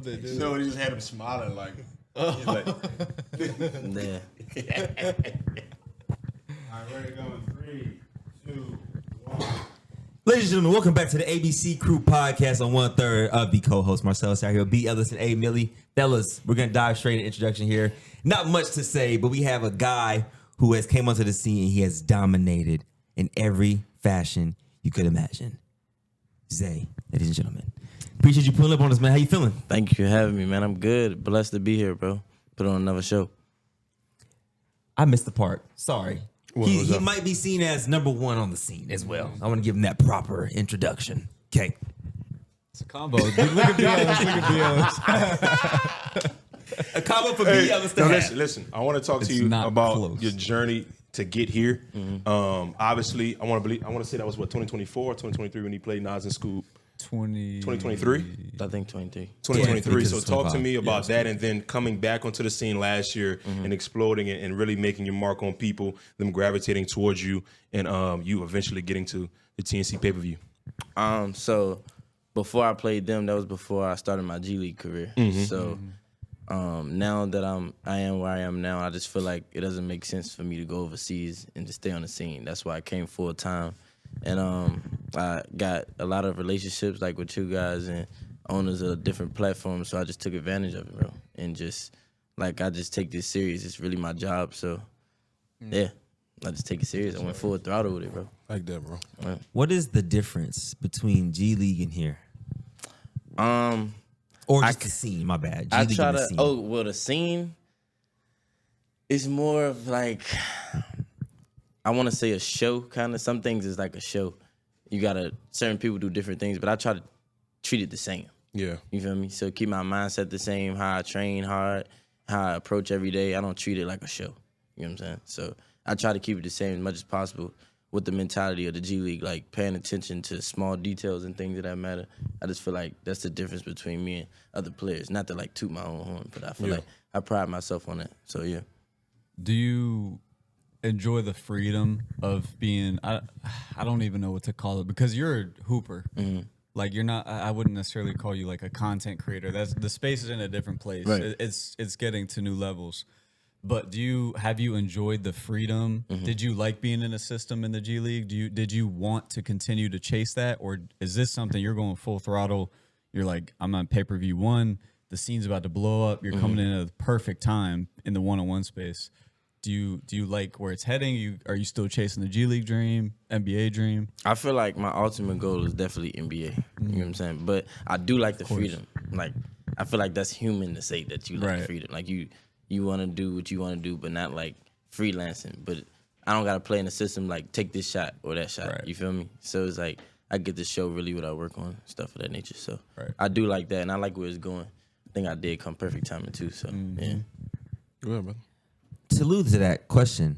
You know, he just had him smiling like. He's like Yeah. all right, ready to go in 3, 2, 1. Ladies and gentlemen, welcome back to the ABC Crew podcast on 1/3 of the co-host Marcellus out here, B. Ellis and A. Millie. Fellas, we're going to dive straight into introduction here. Not much to say, but we have a guy who has came onto the scene and he has dominated in every fashion you could imagine. Zay, ladies and gentlemen. Appreciate you pulling up on us, man. How you feeling? Thank you for having me, man. I'm good. Blessed to be here, bro. Put on another show. I missed the part. Sorry. What was He that? might be seen as number one on the scene as well. I want to give him that proper introduction. Okay. It's a combo. Dude, look at Dios. A combo for B. Ellis to No, have. listen. I want to talk to It's you not about close. your journey to get here. Obviously, I want to say that was what 2024, 2023 when he played Nas in school. 2023? I think 23. 2023. because So it's talk to 25. me about that, and then coming back onto the scene last year and exploding it and really making your mark on people, them gravitating towards you, and you eventually getting to the TNC pay-per-view. So before I played them, that was before I started my G League career. So now that I am where I am now, I just feel like it doesn't make sense for me to go overseas and to stay on the scene. That's why I came full time. And I got a lot of relationships like with you guys and owners of different platforms, so I just took advantage of it, bro. And just like I just take this serious. It's really my job, so yeah, I just take it serious. I went full throttle with it, bro. Like that, bro. What is the difference between G League and here? Or just the scene, my bad. G I League try and the to. scene. Oh well, the scene is more of like I want to say a show kind of. Some things is like a show. You gotta certain people do different things, but I try to treat it the same. Yeah. You feel me? So keep my mindset the same. How I train hard, how I approach every day. I don't treat it like a show. You know what I'm saying? So I try to keep it the same as much as possible with the mentality of the G League, like paying attention to small details and things that matter. I just feel like that's the difference between me and other players. Not to like toot my own horn, but I feel like I pride myself on that. So yeah. Do you enjoy the freedom of being? I don't even know what to call it because you're a hooper. Like you're not. I wouldn't necessarily call you like a content creator. That's the space is in a different place. Right. It's getting to new levels. But have you enjoyed the freedom? Did you like being in a system in the G League? Did you want to continue to chase that, or is this something you're going full throttle? You're like, I'm on pay-per-view one. The scene's about to blow up. You're coming in at the perfect time in the one-on-one space. Do you like where it's heading? Are you still chasing the G League dream, NBA dream? I feel like my ultimate goal is definitely NBA. You know what I'm saying? But I do like the freedom. Like I feel like that's human to say that you like Right. freedom. Like you want to do what you want to do, but not like freelancing. But I don't gotta play in the system like take this shot or that shot. Right. You feel me? So it's like I get to show really what I work on, stuff of that nature. So Right. I do like that, and I like where it's going. I think I did come perfect timing too. So yeah. Go ahead, brother. To allude to that question,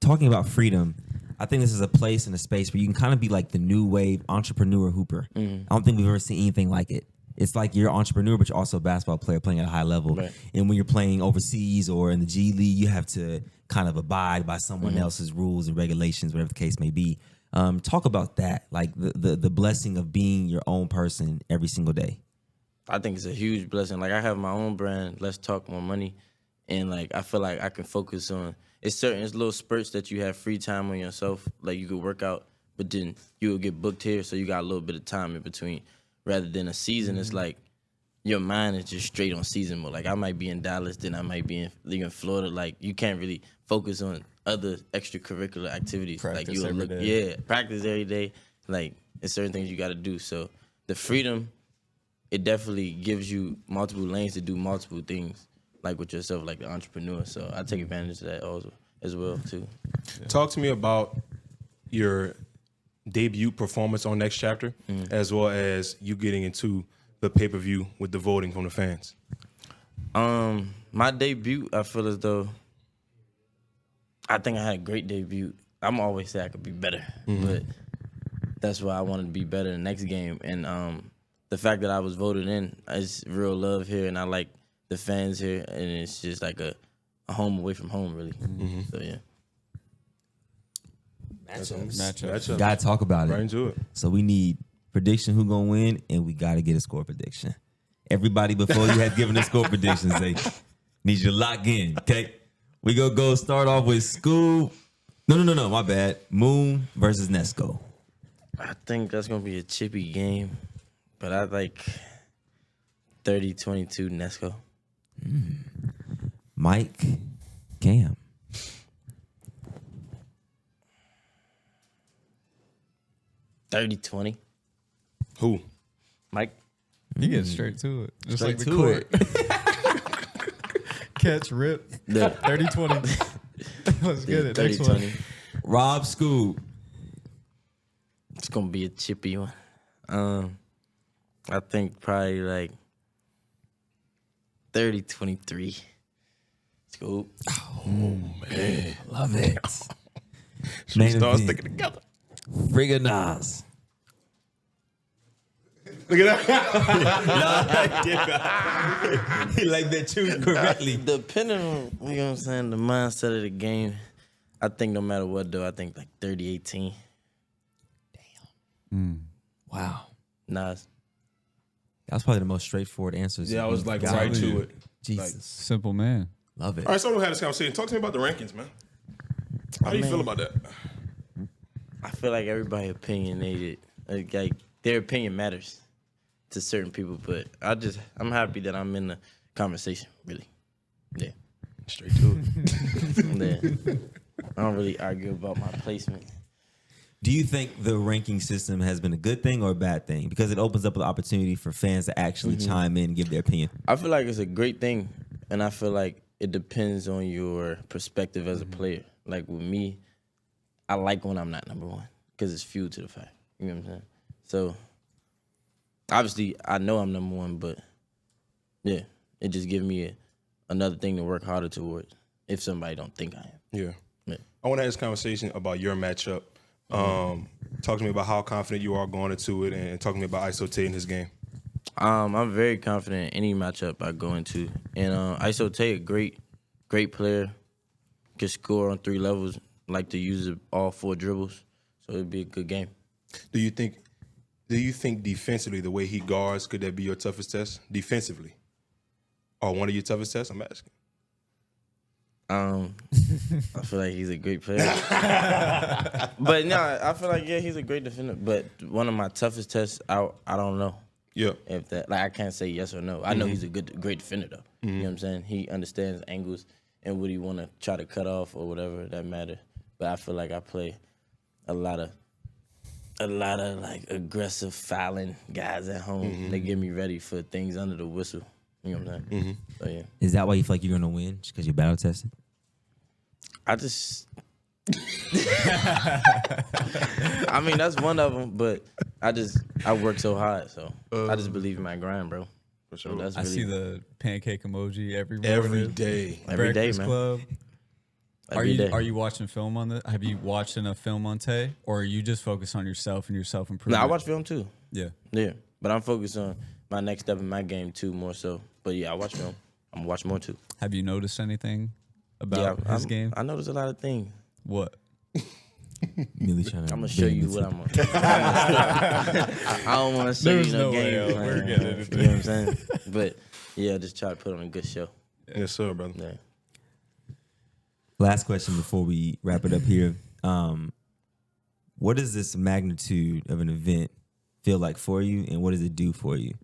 talking about freedom, I think this is a place and a space where you can kind of be like the new wave entrepreneur hooper. I don't think we've ever seen anything like it. It's like you're an entrepreneur, but you're also a basketball player playing at a high level. Right. And when you're playing overseas or in the G League, you have to kind of abide by someone else's rules and regulations, whatever the case may be. Talk about that, like the blessing of being your own person every single day. I think it's a huge blessing. Like I have my own brand, Let's Talk More Money, and like I feel like I can focus on it's little spurts that you have free time on yourself. Like you could work out, but then you will get booked here, so you got a little bit of time in between. Rather than a season, it's like your mind is just straight on season mode. Like I might be in Dallas, then I might be in Florida. Like you can't really focus on other extracurricular activities. Practice like you every look, day. yeah, practice every day. Like it's certain things you got to do. So the freedom, it definitely gives you multiple lanes to do multiple things, like with yourself, like the entrepreneur. So I take advantage of that also as well too. Talk to me about your debut performance on Next Chapter, as well as you getting into the pay-per-view with the voting from the fans. My debut, I feel as though I think I had a great debut. I'm always say I could be better, but that's why I wanted to be better in the next game. And the fact that I was voted in is real love here, and I like the fans here, and it's just like a home away from home, really. So yeah. Matchup. Gotta talk about it. Right into it. So we need prediction who gonna win, and we gotta get a score prediction. Everybody before you had given the score predictions. They need you to lock in. Okay, we gonna go start off with Scoob. No, my bad. Moon versus Nesco. I think that's gonna be a chippy game, but I like 30-22 Nesco. Mike, Cam. 30-20. Who? Mike. You get straight to it. Just Straight like the to court. Catch, rip. Yeah. 30-20. Let's get it. Next 30-20. one. Rob Scoob. It's gonna be a chippy one. I think probably like 30-23. Scoop. Love it. Should we Main start event. sticking together? Frigga Nas. Look at that. He like that choose correctly. Depending on, you know what I'm saying, the mindset of the game, I think no matter what, though, I think like 30-18. Wow. Nas. That was probably the most straightforward answers. Yeah, I was like God. right to it. Jesus. Simple man. Love it. All right, so we had this conversation. Talk to me about the rankings, man. How do you feel about that? I feel like everybody opinionated. Like their opinion matters to certain people, but I'm happy that I'm in the conversation, really. Yeah. Straight to it. Yeah. I don't really argue about my placement. Do you think the ranking system has been a good thing or a bad thing? Because it opens up the opportunity for fans to actually chime in and give their opinion. I feel like it's a great thing, and I feel like it depends on your perspective as a player. Like with me, I like when I'm not number one because it's fuel to the fire. You know what I'm saying? So obviously, I know I'm number one, but yeah, it just gives me another thing to work harder towards if somebody don't think I am. Yeah. Yeah. I want to have this conversation about your matchup. Talk to me about how confident you are going into it, and talk to me about Iso Tate in his game. I'm very confident in any matchup I go into, and Iso Tate, great player, can score on 3 levels, like to use all 4 dribbles, so it'd be a good game. Do you think defensively, the way he guards, could that be your toughest test defensively, or one of your toughest tests? I'm asking. I feel like he's a great player, but no, I feel like he's a great defender. But one of my toughest tests, I don't know Yeah. if that, like, I can't say yes or no. I know he's a great defender though. You know what I'm saying? He understands angles and what he want to try to cut off or whatever that matter. But I feel like I play a lot of like aggressive fouling guys at home. They get me ready for things under the whistle. You know what I'm saying? So yeah. Is that why you feel like you're going to win? Just because you're battle tested? I just, I mean, that's one of them, but I work so hard, so I just believe in my grind, bro. For So sure. that's I really see the pancake emoji every morning. Every day. every day, Breakfast man. Club. Every day. Are you watching film on the? Have you watched enough film on Tay, or are you just focused on yourself and your self improvement? No, I watch film too. Yeah. Yeah, but I'm focused on my next step in my game too, more so. But yeah, I watch film. I'm gonna watch more too. Have you noticed anything about Yeah, his game? I notice a lot of things. What? Really trying to I'm gonna show you what I'm on. I don't want to show There's you no no way game else. plan. We're getting it. You know what I'm saying? But yeah, just try to put on a good show. Yes, sir, brother. Yeah. Last question before we wrap it up here. What does this magnitude of an event feel like for you, and what does it do for you?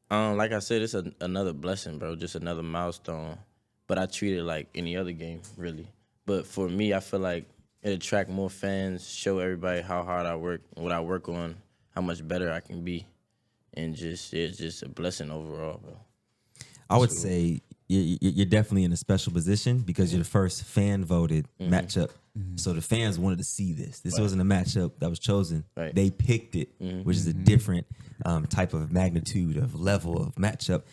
Like I said, it's another blessing, bro. Just another milestone. But I treat it like any other game, really. But for me, I feel like it attract more fans, show everybody how hard I work, what I work on, how much better I can be, and just it's just a blessing overall, bro. I would say you're definitely in a special position because you're the first fan voted matchup. So the fans wanted to see this. This wasn't a matchup that was chosen. Right. They picked it, which is a different type of magnitude of level of matchup.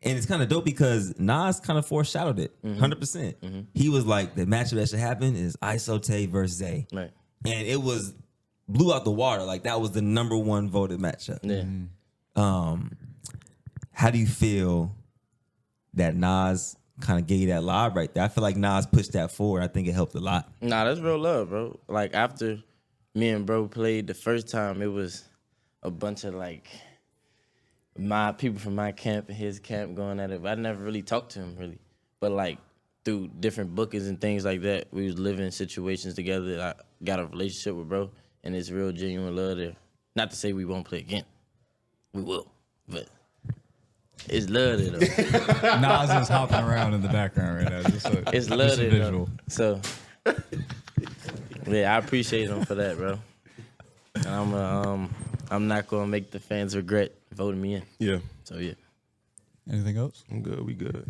And it's kind of dope because Nas kind of foreshadowed it 100%. He was like, the matchup that should happen is Iso Tay versus Zay. Right. And it was blew out the water. Like that was the number 1 voted matchup. Yeah. How do you feel that Nas kind of gave you that lob right there? I feel like Nas pushed that forward. I think it helped a lot. Nah, that's real love, bro. Like after me and bro played the first time, it was a bunch of like my people from my camp and his camp going at it. But I never really talked to him really, but like through different bookings and things like that, we was living situations together. I got a relationship with bro, and it's real genuine love there. Not to say we won't play again, we will, but it's love there though. Nas is hopping around in the background right now. It's love just a there visual. though. So yeah, I appreciate him for that, bro. And I'm not gonna make the fans regret voting me in. Yeah. So yeah. Anything else? I'm good. We good.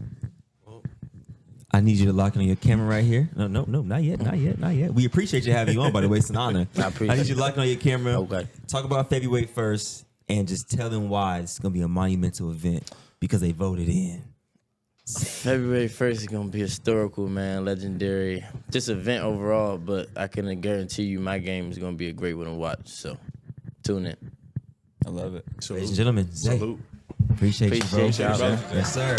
I need you to lock in on your camera right here. No, not yet. We appreciate you having you on, by the way. It's an honor. I appreciate need you to lock in on your camera. Okay. Talk about February 1st and just tell them why it's going to be a monumental event because they voted in. February 1st is gonna be historical, man, legendary. Just event overall, but I can guarantee you my game is gonna be a great one to watch. So tune in. I love it. So, Ladies and gentlemen, Zay, salute. appreciate you, bro. Appreciate y'all, man. Yes, sir.